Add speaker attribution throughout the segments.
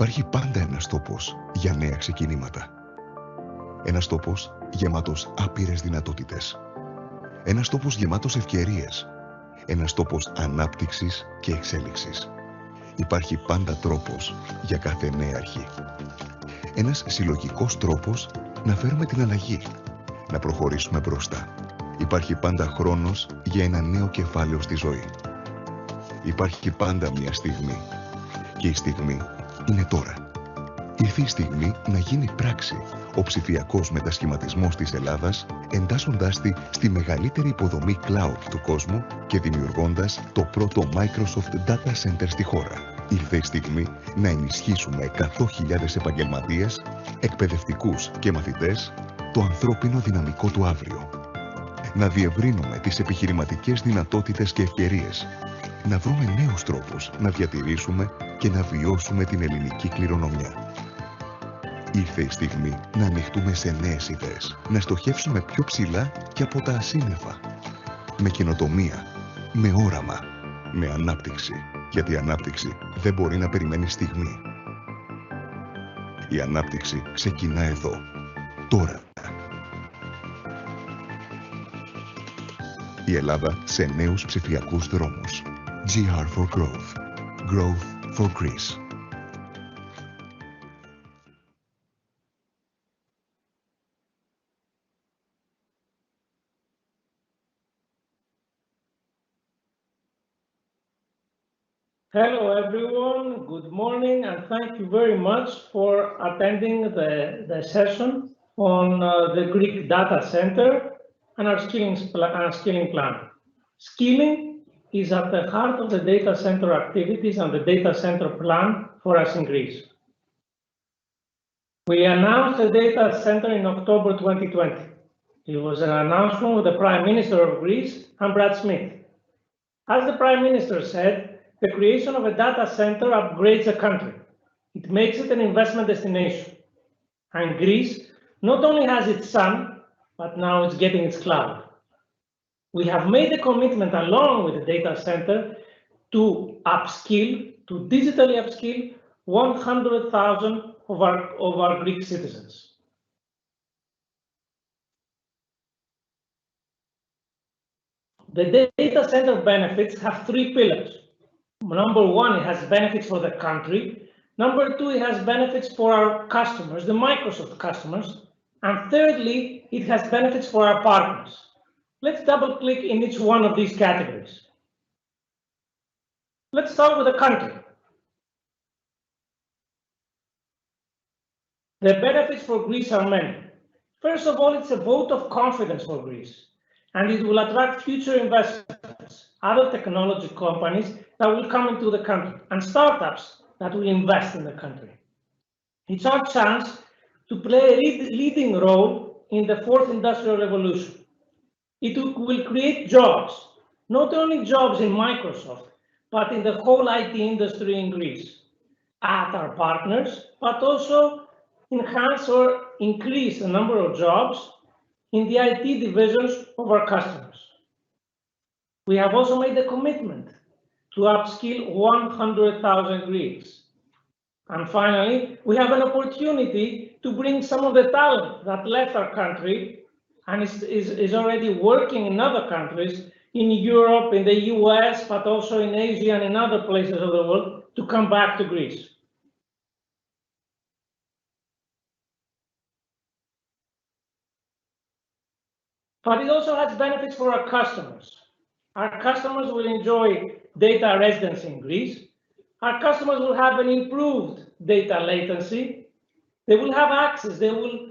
Speaker 1: Υπάρχει πάντα ένας τόπος για νέα ξεκινήματα. Ένας τόπος γεμάτος άπειρες δυνατότητες. Ένας τόπος γεμάτος ευκαιρίες. Ένας τόπος ανάπτυξης και εξέλιξης. Υπάρχει πάντα τρόπος για κάθε νέα αρχή. Ένας συλλογικός τρόπος να φέρουμε την αλλαγή, να προχωρήσουμε μπροστά. Υπάρχει πάντα χρόνος για ένα νέο κεφάλαιο στη ζωή. Υπάρχει πάντα μια στιγμή. Και η στιγμή είναι τώρα. Ήρθε η στιγμή να γίνει πράξη ο ψηφιακός μετασχηματισμός της Ελλάδας, εντάσσοντάς τη στη μεγαλύτερη υποδομή cloud του κόσμου και δημιουργώντας το πρώτο Microsoft Datacenter στη χώρα. Ήρθε η στιγμή να ενισχύσουμε 100.000 επαγγελματίες, εκπαιδευτικούς και μαθητές, το ανθρώπινο δυναμικό του αύριο. Να διευρύνουμε τις επιχειρηματικές δυνατότητες και ευκαιρίες. Να βρούμε νέους τρόπους να διατηρήσουμε και να βιώσουμε την ελληνική κληρονομιά. Ήρθε η στιγμή να ανοιχτούμε σε νέες ιδέες, να στοχεύσουμε πιο ψηλά και από τα ασύννεφα. Με καινοτομία, με όραμα, με ανάπτυξη. Γιατί η ανάπτυξη δεν μπορεί να περιμένει στιγμή. Η ανάπτυξη ξεκινά εδώ, τώρα. Η Ελλάδα σε νέους ψηφιακούς δρόμους. GR for Growth. Growth for Greece.
Speaker 2: Hello everyone, good morning, and thank you very much for attending the session on the Greek data center and our skilling plan. Skilling is at the heart of the data center activities and the data center plan for us in Greece. We announced the data center in October 2020. It was an announcement with the Prime Minister of Greece and Brad Smith. As the Prime Minister said, the creation of a data center upgrades a country. It makes it an investment destination. And Greece not only has its sun, but now it's getting its cloud. We have made a commitment along with the data center to upskill, to digitally upskill 100,000 of our Greek citizens. The data center benefits have three pillars. Number one, it has benefits for the country. Number two, it has benefits for our customers, the Microsoft customers. And thirdly, it has benefits for our partners. Let's double click in each one of these categories. Let's start with the country. The benefits for Greece are many. First of all, it's a vote of confidence for Greece, and it will attract future investments, other technology companies that will come into the country, and startups that will invest in the country. It's our chance to play a leading role in the fourth industrial revolution. It will create jobs, not only jobs in Microsoft, but in the whole IT industry in Greece, at our partners, but also enhance or increase the number of jobs in the IT divisions of our customers. We have also made a commitment to upskill 100,000 Greeks. And finally, we have an opportunity to bring some of the talent that left our country and is already working in other countries, in Europe, in the US, but also in Asia and in other places of the world, to come back to Greece. But it also has benefits for our customers. Our customers will enjoy data residency in Greece. Our customers will have an improved data latency. They will have access. They will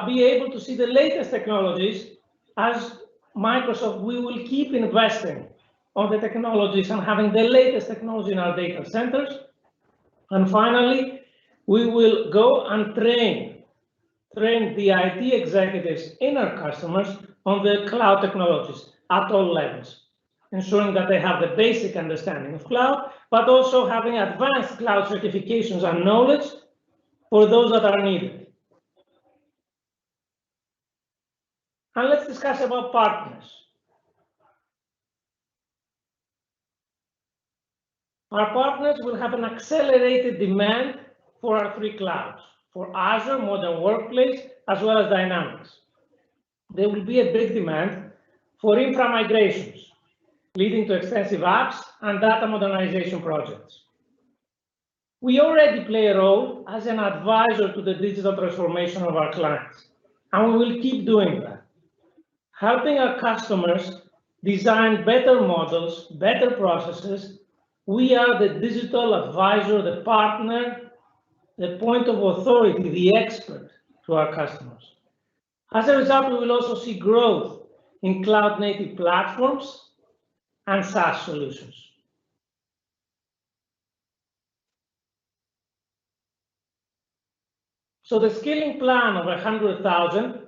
Speaker 2: be able to see the latest technologies. As Microsoft, we will keep investing on the technologies and having the latest technology in our data centers. And finally, we will go and train the IT executives in our customers on the cloud technologies at all levels, ensuring that they have the basic understanding of cloud, but also having advanced cloud certifications and knowledge for those that are needed. And let's discuss about partners. Our partners will have an accelerated demand for our three clouds, for Azure, Modern Workplace, as well as Dynamics. There will be a big demand for infra migrations, leading to extensive apps and data modernization projects. We already play a role as an advisor to the digital transformation of our clients, and we will keep doing that, helping our customers design better models, better processes. We are the digital advisor, the partner, the point of authority, the expert to our customers. As a result, we will also see growth in cloud-native platforms and SaaS solutions. So the skilling plan of 100,000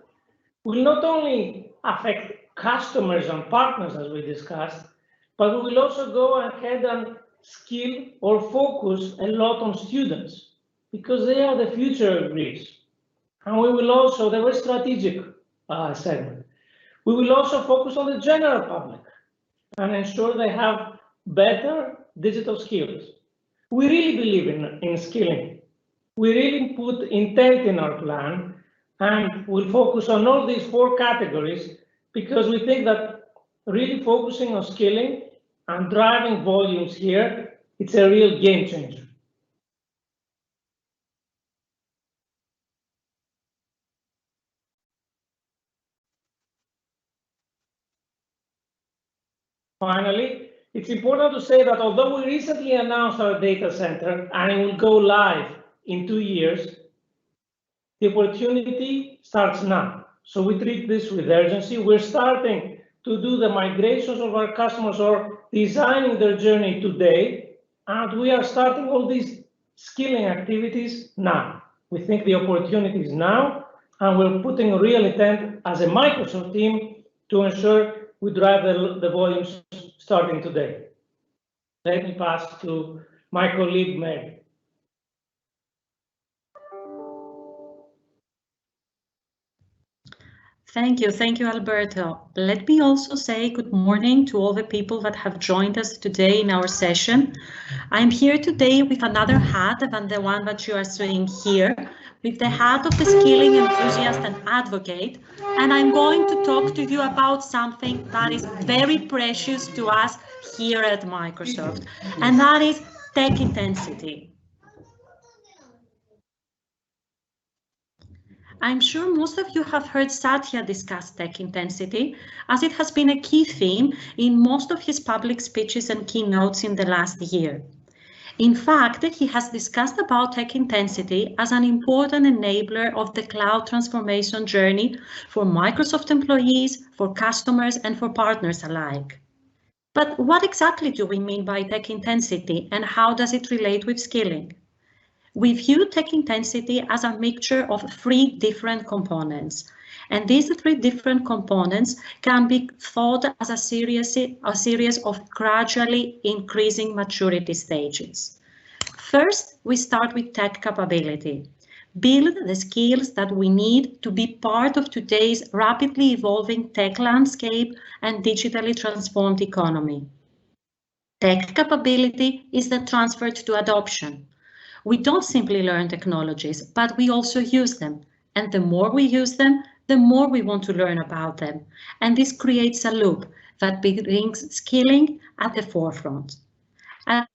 Speaker 2: will not only affect customers and partners, as we discussed, but we will also go ahead and skill or focus a lot on students, because they are the future of Greece. And we will also, the very strategic segment, we will also focus on the general public and ensure they have better digital skills. We really believe in skilling. We really put intent in our plan, and we'll focus on all these 4 categories because we think that really focusing on skilling and driving volumes here, it's a real game changer. Finally, it's important to say that although we recently announced our data center and it will go live in 2 years, the opportunity starts now. So we treat this with urgency. We're starting to do the migrations of our customers or designing their journey today, and we are starting all these skilling activities now. We think the opportunity is now, and we're putting real intent as a Microsoft team to ensure we drive the volumes starting today. Let me pass to my colleague, Mary.
Speaker 3: Thank you, Alberto. Let me also say good morning to all the people that have joined us today in our session. I'm here today with another hat than the one that you are seeing here, with the hat of the skilling enthusiast and advocate, and I'm going to talk to you about something that is very precious to us here at Microsoft, and that is tech intensity. I'm sure most of you have heard Satya discuss tech intensity, as it has been a key theme in most of his public speeches and keynotes in the last year. In fact, he has discussed about tech intensity as an important enabler of the cloud transformation journey for Microsoft employees, for customers, and for partners alike. But what exactly do we mean by tech intensity, and how does it relate with skilling? We view tech intensity as a mixture of 3 different components, and these 3 different components can be thought as a series of gradually increasing maturity stages. First, we start with tech capability. Build the skills that we need to be part of today's rapidly evolving tech landscape and digitally transformed economy. Tech capability is then transferred to adoption. We don't simply learn technologies, but we also use them. And the more we use them, the more we want to learn about them. And this creates a loop that brings skilling at the forefront. And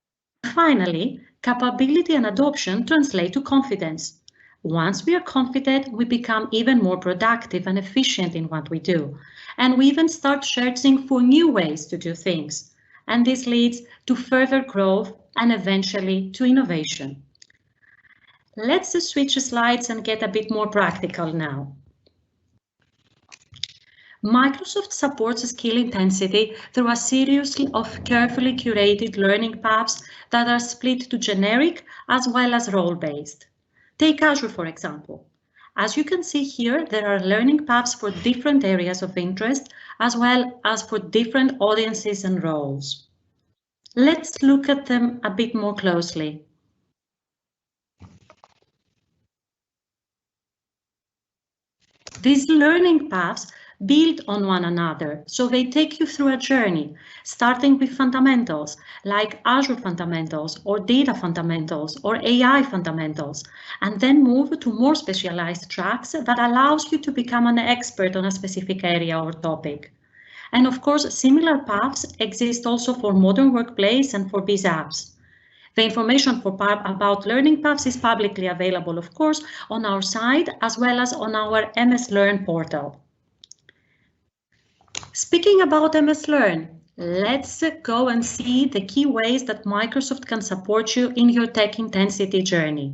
Speaker 3: finally, capability and adoption translate to confidence. Once we are confident, we become even more productive and efficient in what we do. And we even start searching for new ways to do things. And this leads to further growth and eventually to innovation. Let's switch slides and get a bit more practical now. Microsoft supports skill intensity through a series of carefully curated learning paths that are split to generic as well as role-based. Take Azure, for example. As you can see here, there are learning paths for different areas of interest as well as for different audiences and roles. Let's look at them a bit more closely. These learning paths build on one another. So they take you through a journey, starting with fundamentals like Azure fundamentals or data fundamentals or AI fundamentals, and then move to more specialized tracks that allows you to become an expert on a specific area or topic. And of course, similar paths exist also for modern workplace and for biz apps. The information about learning paths is publicly available, of course, on our site as well as on our MS Learn portal. Speaking about MS Learn, let's go and see the key ways that Microsoft can support you in your tech intensity journey.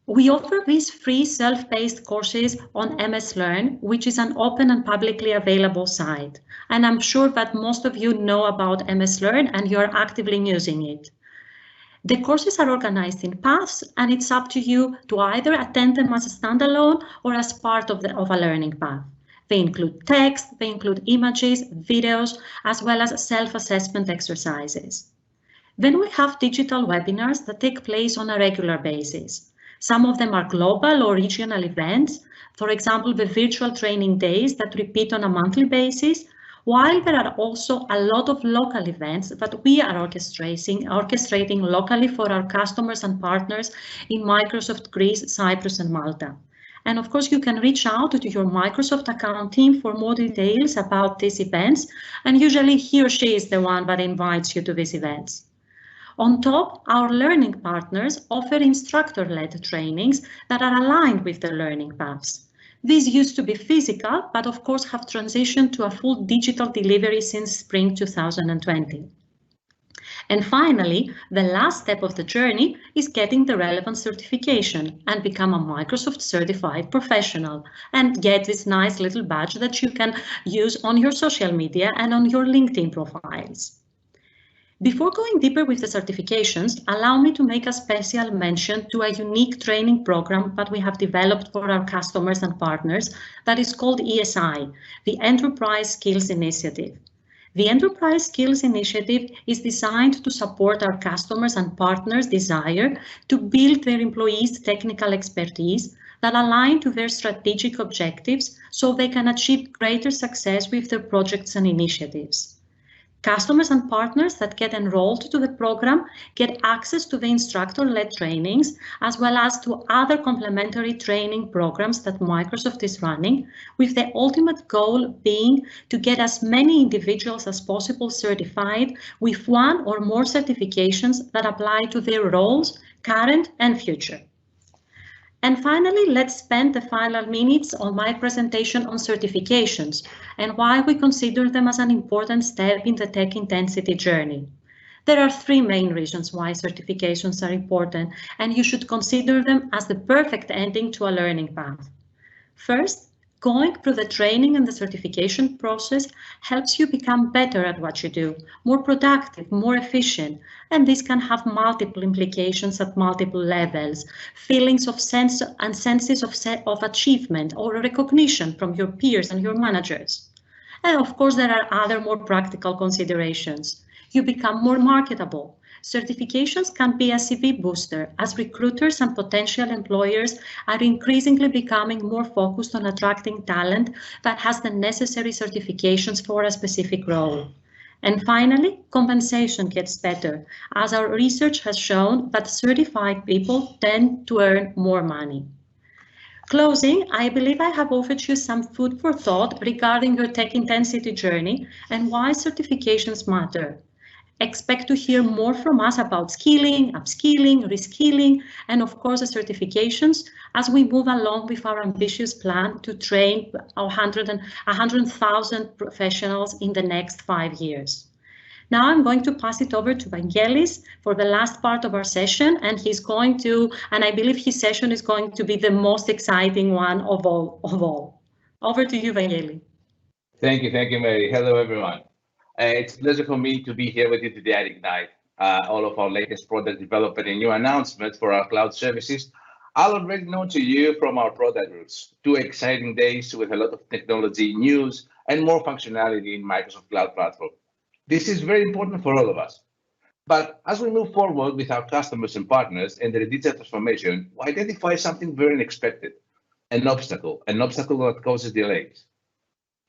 Speaker 3: We offer these free self-paced courses on MS Learn, which is an open and publicly available site. And I'm sure that most of you know about MS Learn and you're actively using it. The courses are organized in paths, and it's up to you to either attend them as a standalone or as part of a learning path. They include text, they include images, videos, as well as self-assessment exercises. Then we have digital webinars that take place on a regular basis. Some of them are global or regional events, for example, the virtual training days that repeat on a monthly basis, while there are also a lot of local events that we are orchestrating locally for our customers and partners in Microsoft Greece, Cyprus, and Malta. And of course, you can reach out to your Microsoft account team for more details about these events, and usually he or she is the one that invites you to these events. On top, our learning partners offer instructor-led trainings that are aligned with their learning paths. These used to be physical, but of course have transitioned to a full digital delivery since spring 2020. And finally, the last step of the journey is getting the relevant certification and become a Microsoft certified professional and get this nice little badge that you can use on your social media and on your LinkedIn profiles. Before going deeper with the certifications, allow me to make a special mention to a unique training program that we have developed for our customers and partners that is called ESI, the Enterprise Skills Initiative. The Enterprise Skills Initiative is designed to support our customers and partners' desire to build their employees' technical expertise that align to their strategic objectives so they can achieve greater success with their projects and initiatives. Customers and partners that get enrolled to the program get access to the instructor-led trainings as well as to other complementary training programs that Microsoft is running, with the ultimate goal being to get as many individuals as possible certified with one or more certifications that apply to their roles, current and future. And finally, let's spend the final minutes on my presentation on certifications and why we consider them as an important step in the tech intensity journey. There are three main reasons why certifications are important, and you should consider them as the perfect ending to a learning path. First, going through the training and the certification process helps you become better at what you do, more productive, more efficient, and this can have multiple implications at multiple levels, feelings of sense and senses of achievement or recognition from your peers and your managers. And of course, there are other more practical considerations. You become more marketable. Certifications can be a CV booster, as recruiters and potential employers are increasingly becoming more focused on attracting talent that has the necessary certifications for a specific role. And finally, compensation gets better, as our research has shown that certified people tend to earn more money. Closing, I believe I have offered you some food for thought regarding your tech intensity journey and why certifications matter. Expect to hear more from us about skilling, upskilling, reskilling, and of course the certifications as we move along with our ambitious plan to train 100,000 professionals in the next 5 years. Now I'm going to pass it over to Vangelis for the last part of our session, and I believe his session is going to be the most exciting one of all. Over to you, Vangelis.
Speaker 4: Thank you, Mary. Hello, everyone. It's a pleasure for me to be here with you today at Ignite. All of our latest product development and new announcements for our cloud services are already known to you from our product roots. 2 exciting days with a lot of technology news and more functionality in Microsoft Cloud Platform. This is very important for all of us. But as we move forward with our customers and partners and their digital transformation, we identify something very unexpected, an obstacle that causes delays.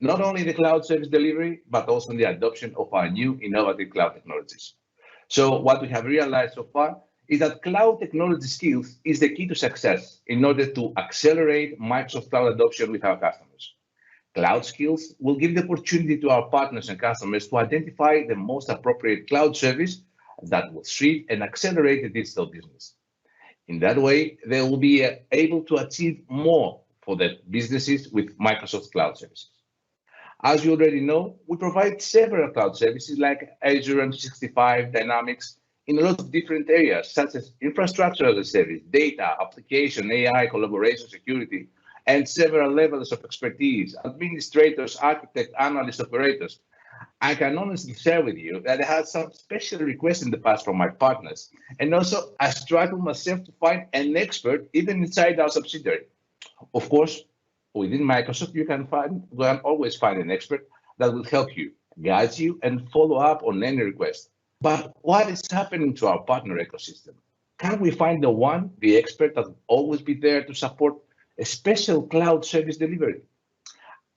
Speaker 4: not only the cloud service delivery, but also in the adoption of our new innovative cloud technologies. So what we have realized so far is that cloud technology skills is the key to success in order to accelerate Microsoft Cloud adoption with our customers. Cloud skills will give the opportunity to our partners and customers to identify the most appropriate cloud service that will suit and accelerate the digital business. In that way, they will be able to achieve more for their businesses with Microsoft Cloud services. As you already know, we provide several cloud services like Azure M365, Dynamics, in a lot of different areas, such as infrastructure as a service, data, application, AI, collaboration, security, and several levels of expertise, administrators, architects, analysts, operators. I can honestly share with you that I had some special requests in the past from my partners, and also I struggled myself to find an expert even inside our subsidiary. Of course, within Microsoft, you can always find an expert that will help you, guide you, and follow up on any request. But what is happening to our partner ecosystem? Can we find the expert that will always be there to support a special cloud service delivery?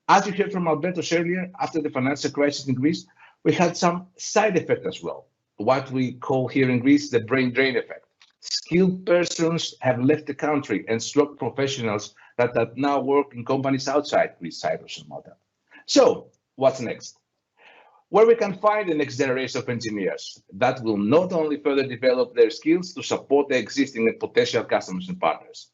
Speaker 4: As you heard from Alberto earlier, after the financial crisis in Greece, we had some side effect as well. What we call here in Greece the brain drain effect. Skilled persons have left the country and strong professionals that now work in companies outside Greece, Cyprus, and Malta. So what's next? Where we can find the next generation of engineers that will not only further develop their skills to support the existing and potential customers and partners,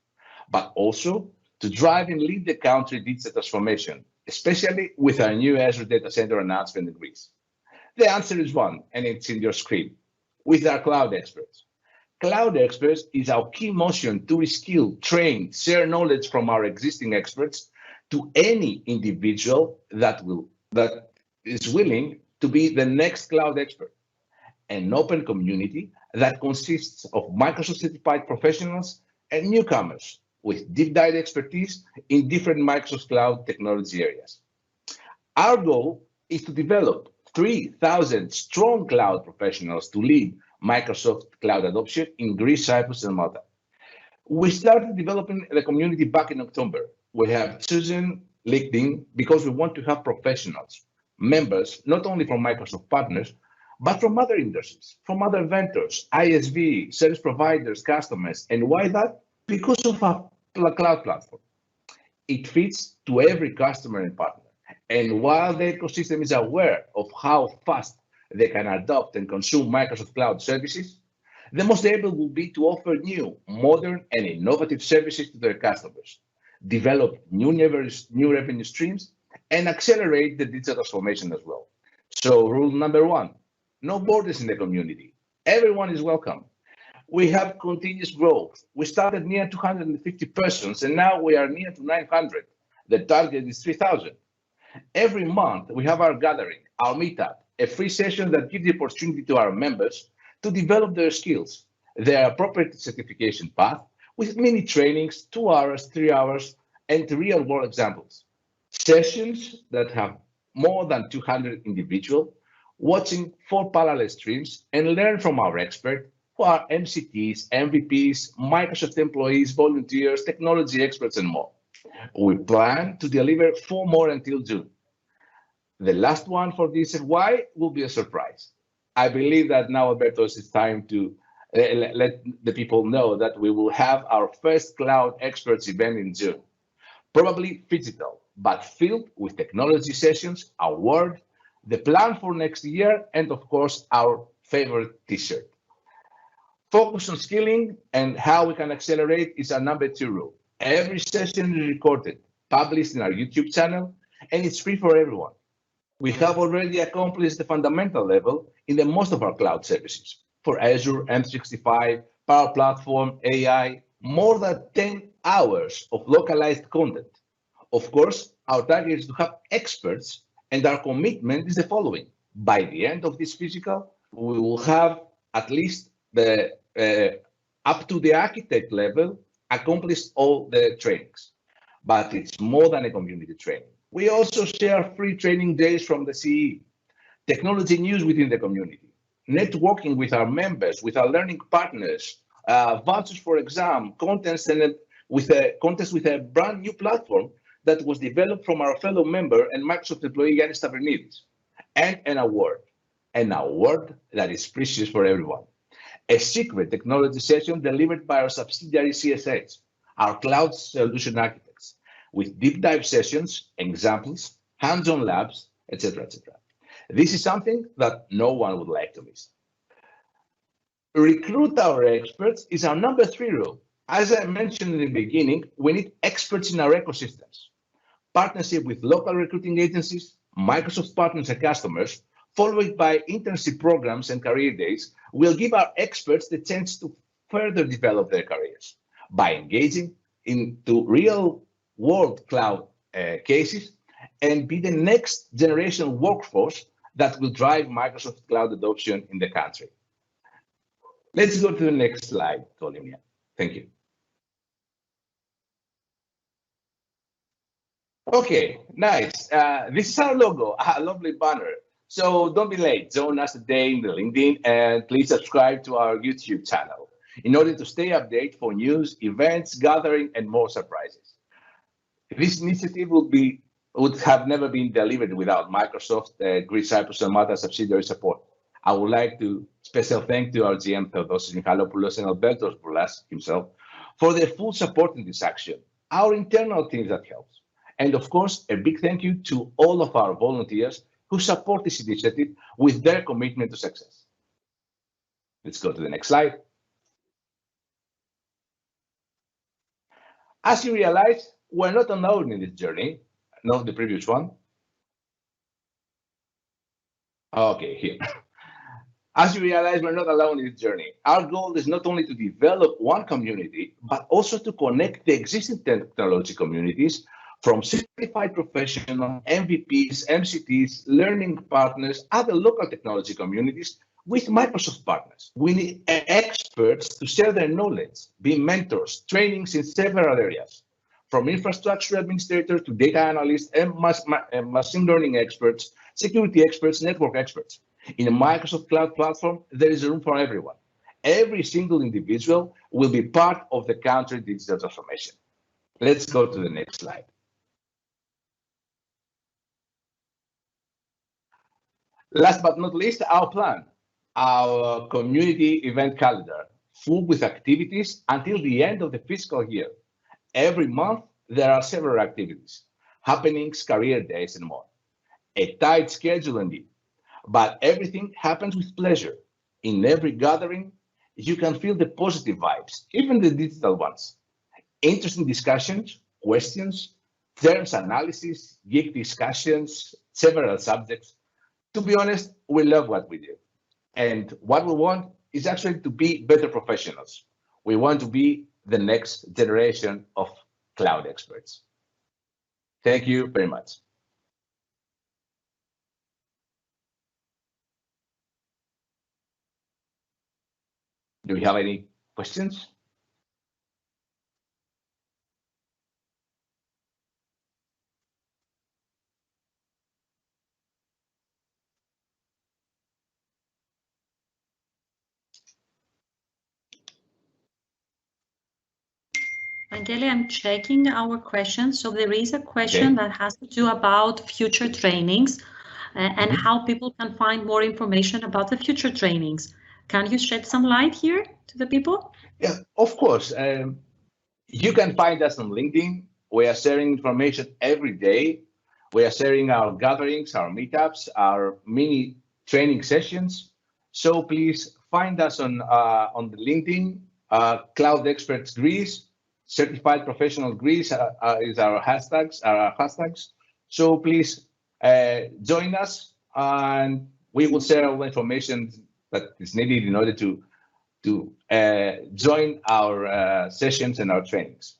Speaker 4: but also to drive and lead the country digital transformation, especially with our new Azure Datacenter announcement in Greece. The answer is one, and it's in your screen, with our cloud experts. Cloud experts is our key motion to reskill, train, share knowledge from our existing experts to any individual that is willing to be the next cloud expert. An open community that consists of Microsoft certified professionals and newcomers with deep dive expertise in different Microsoft Cloud technology areas. Our goal is to develop 3,000 strong cloud professionals to lead Microsoft Cloud adoption in Greece, Cyprus, and Malta. We started developing the community back in October. We have chosen LinkedIn because we want to have professionals, members, not only from Microsoft partners, but from other industries, from other vendors, ISV, service providers, customers. And why that? Because of our cloud platform. It fits to every customer and partner. And while the ecosystem is aware of how fast they can adopt and consume Microsoft Cloud services, the most able will be to offer new, modern, and innovative services to their customers, develop new revenue streams, and accelerate the digital transformation as well. So rule number one, no borders in the community. Everyone is welcome. We have continuous growth. We started near 250 persons, and now we are near to 900. The target is 3,000. Every month, we have our gathering, our meetup, a free session that gives the opportunity to our members to develop their skills, their appropriate certification path, with mini trainings, 2 hours, 3 hours, and real-world examples. Sessions that have more than 200 individuals watching 4 parallel streams and learn from our experts who are MCTs, MVPs, Microsoft employees, volunteers, technology experts, and more. We plan to deliver 4 more until June. The last one for this FY will be a surprise. I believe that now, Alberto, it's time to let the people know that we will have our first Cloud Experts event in June. Probably physical, but filled with technology sessions, award, the plan for next year, and of course, our favorite t-shirt. Focus on skilling and how we can accelerate is our number 2 rule. Every session is recorded, published in our YouTube channel, and it's free for everyone. We have already accomplished the fundamental level in the most of our cloud services. For Azure, M365, Power Platform, AI, more than 10 hours of localized content. Of course, our target is to have experts, and our commitment is the following. By the end of this physical, we will have at least the up to the architect level accomplished all the trainings. But it's more than a community training. We also share free training days from the CE, technology news within the community, networking with our members, with our learning partners, vouchers for exam, contests with a brand new platform that was developed from our fellow member and Microsoft employee Yannis Stavrinidis, and an award that is precious for everyone. A secret technology session delivered by our subsidiary CSH, our cloud solution architects, with deep dive sessions, examples, hands-on labs, etc., etc. This is something that no one would like to miss. Recruit our experts is our number 3 rule. As I mentioned in the beginning, we need experts in our ecosystems. Partnership with local recruiting agencies, Microsoft partners and customers, followed by internship programs and career days, will give our experts the chance to further develop their careers by engaging into real-world cloud cases and be the next generation workforce that will drive Microsoft cloud adoption in the country. Let's go to the next slide, Tolimia. Thank you. Okay, nice. This is our logo, a lovely banner. So don't be late. Join us today in the LinkedIn and please subscribe to our YouTube channel in order to stay updated for news, events, gathering, and more surprises. This initiative would have never been delivered without Microsoft, Greece, Cyprus, and Malta subsidiary support. I would like to special thank to our GM Theodosis Michalopoulos and Alberto himself for their full support in this action, our internal teams that helps. And of course, a big thank you to all of our volunteers who support this initiative with their commitment to success. Let's go to the next slide. As you realize, we're not alone in this journey. Not the previous one. Okay, here. As you realize, we're not alone in this journey. Our goal is not only to develop one community, but also to connect the existing technology communities from certified professionals, MVPs, MCTs, learning partners, other local technology communities with Microsoft partners. We need experts to share their knowledge, be mentors, trainings in several areas, from infrastructure administrators to data analysts and machine learning experts, security experts, network experts. In a Microsoft Cloud platform, there is room for everyone. Every single individual will be part of the country digital transformation. Let's go to the next slide. Last but not least, our plan, our community event calendar, full with activities until the end of the fiscal year. Every month, there are several activities, happenings, career days, and more. A tight schedule indeed, but everything happens with pleasure. In every gathering, you can feel the positive vibes, even the digital ones. Interesting discussions, questions, terms analysis, geek discussions, several subjects. To be honest, we love what we do. And what we want is actually to be better professionals. We want to be the next generation of cloud experts. Thank you very much. Do we have any questions?
Speaker 3: Angeli, I'm checking our questions. So there is a question that has to do about future trainings and how people can find more information about the future trainings. Can you shed some light here to the people?
Speaker 4: Yeah, of course. You can find us on LinkedIn. We are sharing information every day. We are sharing our gatherings, our meetups, our mini training sessions. So please find us on the LinkedIn, Cloud Experts Greece. Certified Professional Greece is our hashtags. So please join us, and we will share all the information that is needed in order to join our sessions and our trainings.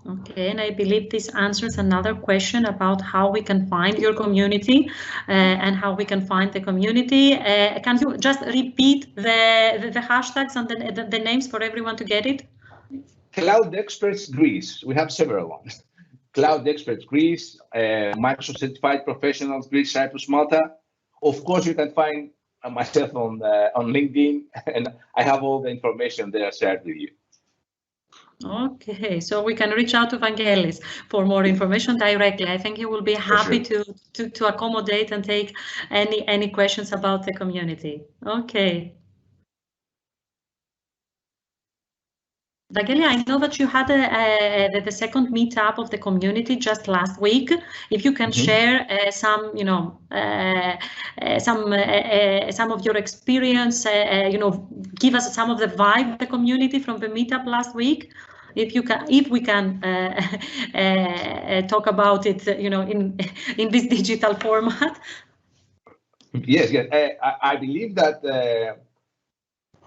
Speaker 3: Okay, and I believe this answers another question about how we can find your community and how we can find the community. Can you just repeat the hashtags and the names for everyone to get it?
Speaker 4: Cloud Experts Greece. We have several ones. Cloud Experts Greece, Microsoft Certified Professionals Greece, Cyprus, Malta. Of course, you can find myself on LinkedIn, and I have all the information there shared with you.
Speaker 3: Okay, so we can reach out to Vangelis for more information directly. I think he will be happy to accommodate and take any questions about the community. Okay. Vangeli, I know that you had the second meetup of the community just last week. If you can share some, some of your experience, give us some of the vibe of the community from the meetup last week. If we can talk about it, in this digital format.
Speaker 4: Yes. I believe that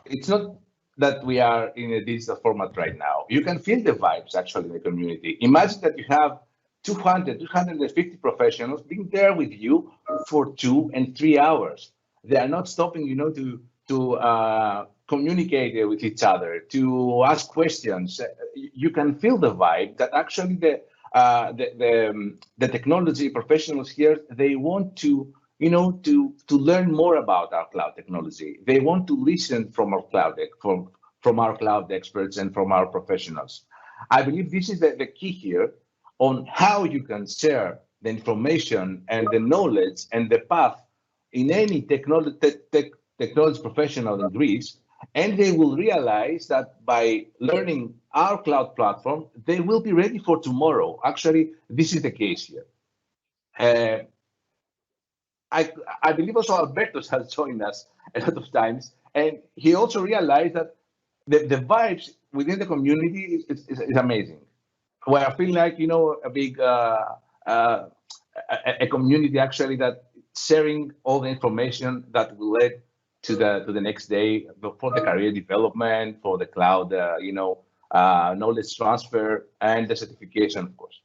Speaker 4: it's not that we are in a digital format right now. You can feel the vibes actually in the community. Imagine that you have 250 professionals being there with you for 2 and 3 hours. They are not stopping, to communicate with each other, to ask questions. You can feel the vibe that actually the technology professionals here, they want to learn more about our cloud technology. They want to listen from our cloud experts and from our professionals. I believe this is the key here on how you can share the information and the knowledge and the path in any technology professional in Greece, and they will realize that by learning our cloud platform, they will be ready for tomorrow. Actually, this is the case here. I believe also Alberto has joined us a lot of times, and he also realized that the vibes within the community is amazing. Where I feel like, a big a community actually that sharing all the information that will lead to the next day for the career development, for the cloud, knowledge transfer and the certification, of course.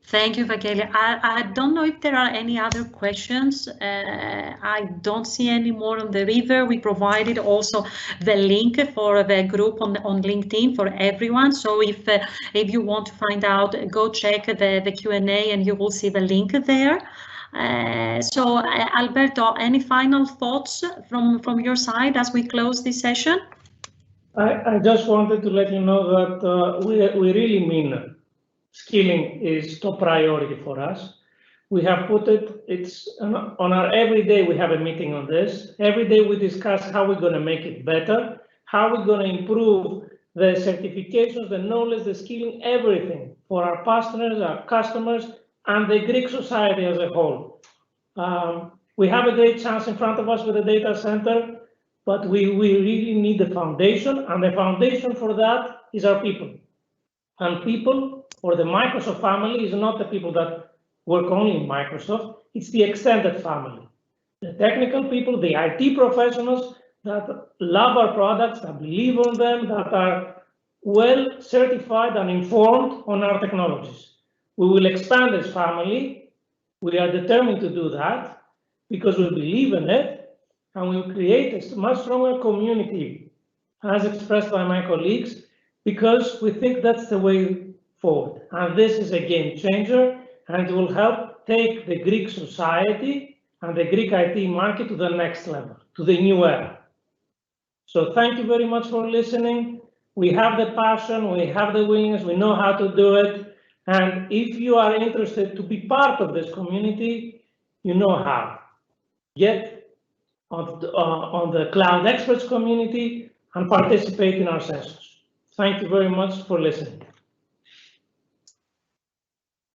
Speaker 3: Thank you, Vangeli. I don't know if there are any other questions. I don't see any more on the river. We provided also the link for the group on LinkedIn for everyone. So if you want to find out, go check the Q&A and you will see the link there. So Alberto, any final thoughts from your side as we close this session?
Speaker 2: I just wanted to let you know that we really mean skilling is top priority for us. We have put it's on our every day we have a meeting on this. Every day we discuss how we're going to make it better, how we're going to improve the certifications, the knowledge, the skilling, everything for our partners, our customers, and the Greek society as a whole. We have a great chance in front of us with the data center, but we really need the foundation, and the foundation for that is our people. And people, or the Microsoft family, is not the people that work only in Microsoft, it's the extended family. The technical people, the IT professionals that love our products, that believe on them, that are well certified and informed on our technologies. We will expand this family. We are determined to do that because we believe in it, and we will create a much stronger community, as expressed by my colleagues, because we think that's the way forward. And this is a game changer, and it will help take the Greek society and the Greek IT market to the next level, to the new era. So thank you very much for listening. We have the passion, we have the willingness, we know how to do it. And if you are interested to be part of this community, you know how. Get on the Cloud Experts community and participate in our sessions. Thank you very much for listening.